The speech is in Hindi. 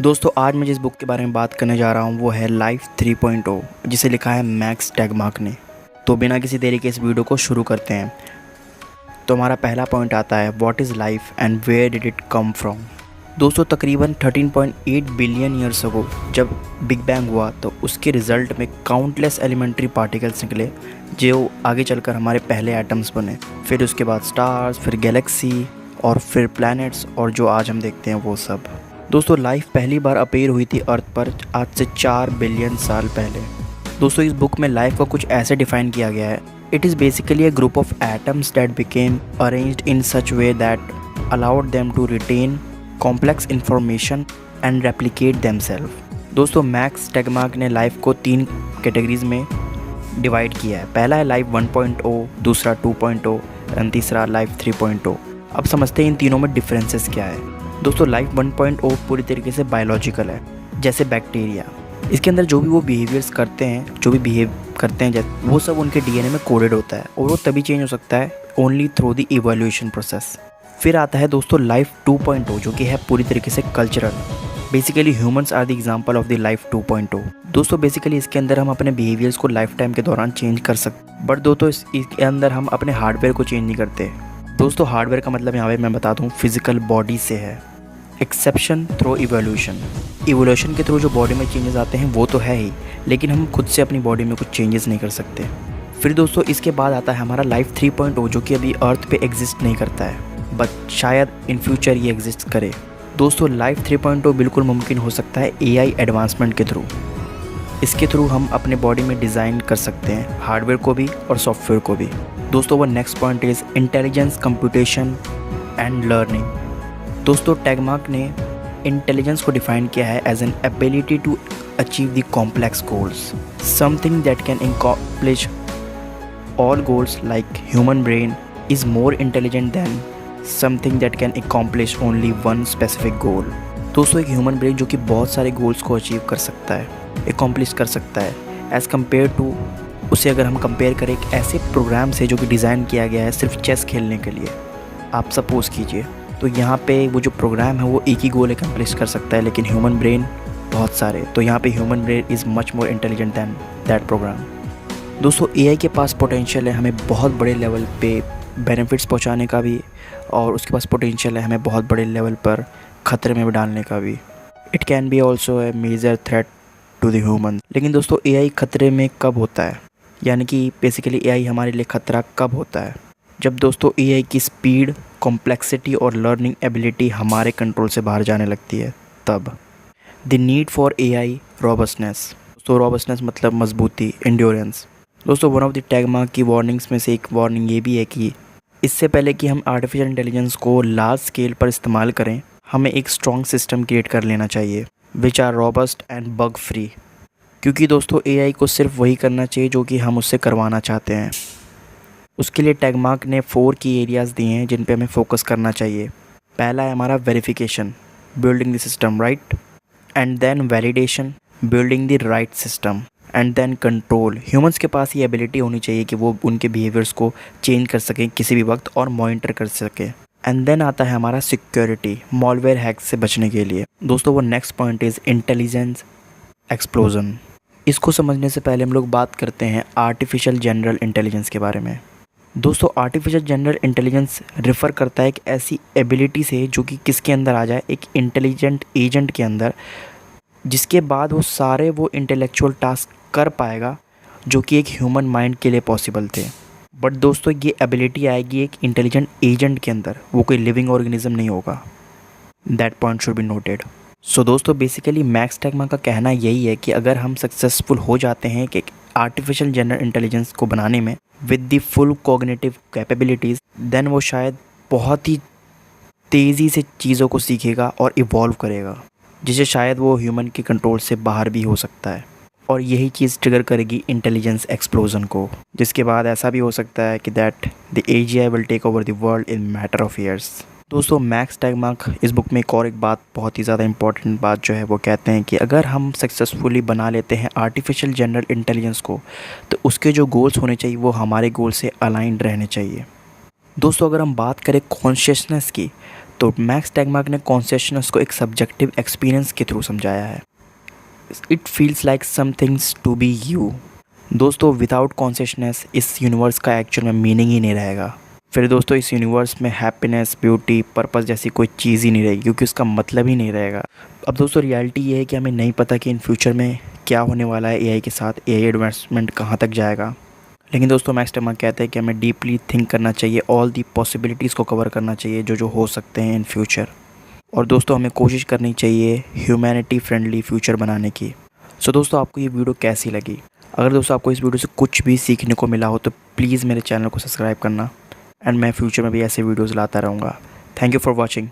दोस्तों आज मैं जिस बुक के बारे में बात करने जा रहा हूँ वो है लाइफ 3.0 जिसे लिखा है मैक्स टैगमार्क ने। तो बिना किसी देरी के इस वीडियो को शुरू करते हैं। तो हमारा पहला पॉइंट आता है what is life and where did it come from. दोस्तों तकरीबन 13.8 बिलियन ईयर्स अगो जब बिग बैंग हुआ तो उसके रिज़ल्ट में काउंटलेस एलिमेंट्री पार्टिकल्स निकले जो आगे चलकर हमारे पहले एटम्स बने। फिर उसके बाद स्टार्स, फिर गैलेक्सी और फिर प्लैनेट्स और जो आज हम देखते हैं वो सब। दोस्तों लाइफ पहली बार अपीयर हुई थी अर्थ पर आज से 4 बिलियन साल पहले। दोस्तों इस बुक में लाइफ को कुछ ऐसे डिफाइन किया गया है, it is basically a group of atoms that became arranged in such way that allowed them to retain complex information and replicate themselves. दोस्तों मैक्स टैगमार्क ने लाइफ को 3 कैटेगरीज में डिवाइड किया है। पहला है लाइफ 1.0, दूसरा 2.0 एंड तीसरा लाइफ 3.0। अब समझते हैं इन तीनों में डिफरेंसेस क्या है। दोस्तों लाइफ 1.0 पूरी तरीके से बायोलॉजिकल है, जैसे बैक्टीरिया। इसके अंदर जो भी वो बिहेवियर्स करते हैं, जो भी बिहेव करते हैं वो सब उनके डीएनए में कोडेड होता है और वो तभी चेंज हो सकता है only through the evolution process. फिर आता है दोस्तों लाइफ 2.0 जो कि है पूरी तरीके से cultural. Basically humans are the example of the life 2.0। दोस्तों बेसिकली इसके अंदर हम अपने बिहेवियर्स को लाइफ टाइम के दौरान चेंज कर सकते, बट दोस्तों इसके अंदर हम अपने हार्डवेयर को चेंज नहीं करते। दोस्तों हार्डवेयर का मतलब यहाँ पे मैं बता दूँ फिजिकल बॉडी से है। एक्सेप्शन थ्रू इवोल्यूशन के थ्रू जो बॉडी में चेंजेस आते हैं वो तो है ही, लेकिन हम खुद से अपनी बॉडी में कुछ चेंजेस नहीं कर सकते। फिर दोस्तों इसके बाद आता है हमारा लाइफ 3.0 जो कि अभी अर्थ पे एग्जिस्ट नहीं करता है, बट शायद इन फ्यूचर ये एग्जिस्ट करे। दोस्तों लाइफ 3.0 बिल्कुल मुमकिन हो सकता है एआई एडवांसमेंट के थ्रू। इसके थ्रू हम अपने बॉडी में डिज़ाइन कर सकते हैं हार्डवेयर को भी और सॉफ्टवेयर को भी। दोस्तों वो next point is intelligence, computation and learning. दोस्तों टैगमार्क ने इंटेलिजेंस को डिफाइन किया है as an ability to achieve the complex goals, something that can accomplish all goals like human brain is more intelligent than something that can accomplish only one specific goal. दोस्तों एक ह्यूमन ब्रेन जो कि बहुत सारे गोल्स को अचीव कर सकता है, accomplish कर सकता है, एज़ कम्पेयर टू उसे अगर हम कंपेयर करें एक ऐसे प्रोग्राम से जो कि डिज़ाइन किया गया है सिर्फ चेस खेलने के लिए। आप सपोज़ कीजिए तो यहाँ पे वो जो प्रोग्राम है वो एक ही गोल एकम्प्लिश कर सकता है, लेकिन ह्यूमन ब्रेन बहुत सारे, तो यहाँ पे human brain is much more intelligent than that program. दोस्तों एआई के पास पोटेंशियल है हमें बहुत बड़े लेवल पे बेनिफिट्स पहुँचाने का भी, और उसके पास पोटेंशियल है हमें बहुत बड़े लेवल पर ख़तरे में भी डालने का भी। It can be also a major threat to the human. लेकिन दोस्तों एआई ख़तरे में कब होता है, यानी कि बेसिकली एआई हमारे लिए ख़तरा कब होता है? जब दोस्तों एआई की स्पीड, कॉम्प्लेक्सिटी और लर्निंग एबिलिटी हमारे कंट्रोल से बाहर जाने लगती है तब। The need for AI robustness. तो रोबस्टनेस मतलब मजबूती, एंड्योरेंस। दोस्तों वन ऑफ द टैगमार्क की वार्निंग्स में से एक वार्निंग ये भी है कि इससे पहले कि हम आर्टिफिशियल इंटेलिजेंस को लार्ज स्केल पर इस्तेमाल करें हमें एक स्ट्रॉन्ग सिस्टम क्रिएट कर लेना चाहिए which are robust and bug free. क्योंकि दोस्तों एआई को सिर्फ वही करना चाहिए जो कि हम उससे करवाना चाहते हैं। उसके लिए टैगमार्क ने 4 की एरियाज़ दिए हैं जिन पे हमें फोकस करना चाहिए। पहला है हमारा verification, building the system right, and then validation, building the right system, and then control. Humans के पास ये एबिलिटी होनी चाहिए कि वो उनके बिहेवियर्स को चेंज कर सकें किसी भी वक्त और मॉनिटर कर सकें। एंड देन आता है हमारा सिक्योरिटी, मॉलवेयर हैक्स से बचने के लिए। दोस्तों वो next point is intelligence explosion. इसको समझने से पहले हम लोग बात करते हैं आर्टिफिशियल जनरल इंटेलिजेंस के बारे में। दोस्तों आर्टिफिशियल जनरल इंटेलिजेंस रेफ़र करता है एक ऐसी एबिलिटी से जो कि किसके अंदर आ जाए, एक इंटेलिजेंट एजेंट के अंदर, जिसके बाद वो सारे वो इंटेलेक्चुअल टास्क कर पाएगा जो कि एक ह्यूमन माइंड के लिए पॉसिबल थे। बट दोस्तों ये एबिलिटी आएगी एक इंटेलिजेंट एजेंट के अंदर, वो कोई लिविंग ऑर्गेनिज्म नहीं होगा। That point should be noted. So दोस्तों बेसिकली मैक्स टैगमार्क का कहना यही है कि अगर हम सक्सेसफुल हो जाते हैं कि आर्टिफिशियल जनरल इंटेलिजेंस को बनाने में with the full cognitive capabilities, then वो शायद बहुत ही तेज़ी से चीज़ों को सीखेगा और इवॉल्व करेगा, जिसे शायद वो ह्यूमन के कंट्रोल से बाहर भी हो सकता है। और यही चीज़ ट्रिगर करेगी इंटेलिजेंस एक्सप्लोजन को, जिसके बाद ऐसा भी हो सकता है कि that the AGI will take over the world in matter of years. दोस्तों मैक्स टैगमार्क इस बुक में एक बात बहुत ही ज़्यादा इंपॉर्टेंट बात जो है वो कहते हैं कि अगर हम सक्सेसफुली बना लेते हैं आर्टिफिशियल जनरल इंटेलिजेंस को तो उसके जो गोल्स होने चाहिए वो हमारे गोल से अलाइंड रहने चाहिए। दोस्तों अगर हम बात करें कॉन्शियसनेस की तो मैक्स टैगमार्क ने कॉन्शियसनेस को एक सब्जेक्टिव एक्सपीरियंस के थ्रू समझाया है। It feels like something's to be you. दोस्तों विदाउट कॉन्शियसनेस इस यूनिवर्स का एक्चुअल में मीनिंग ही नहीं रहेगा। फिर दोस्तों इस यूनिवर्स में हैप्पीनेस, ब्यूटी, पर्पस जैसी कोई चीज़ ही नहीं रहेगी, क्योंकि उसका मतलब ही नहीं रहेगा। अब दोस्तों रियलिटी ये है कि हमें नहीं पता कि इन फ्यूचर में क्या होने वाला है एआई के साथ, एआई एडवांसमेंट कहाँ तक जाएगा। लेकिन दोस्तों मैक्स टैगमार्क कहते हैं कि हमें डीपली थिंक करना चाहिए, ऑल दी पॉसिबिलिटीज़ को कवर करना चाहिए जो जो हो सकते हैं इन फ्यूचर। और दोस्तों हमें कोशिश करनी चाहिए ह्यूमैनिटी फ्रेंडली फ्यूचर बनाने की। सो दोस्तों आपको ये वीडियो कैसी लगी? अगर दोस्तों आपको इस वीडियो से कुछ भी सीखने को मिला हो तो प्लीज़ मेरे चैनल को सब्सक्राइब करना, एंड मैं फ्यूचर में भी ऐसे वीडियोज़ लाता रहूँगा। Thank you for watching.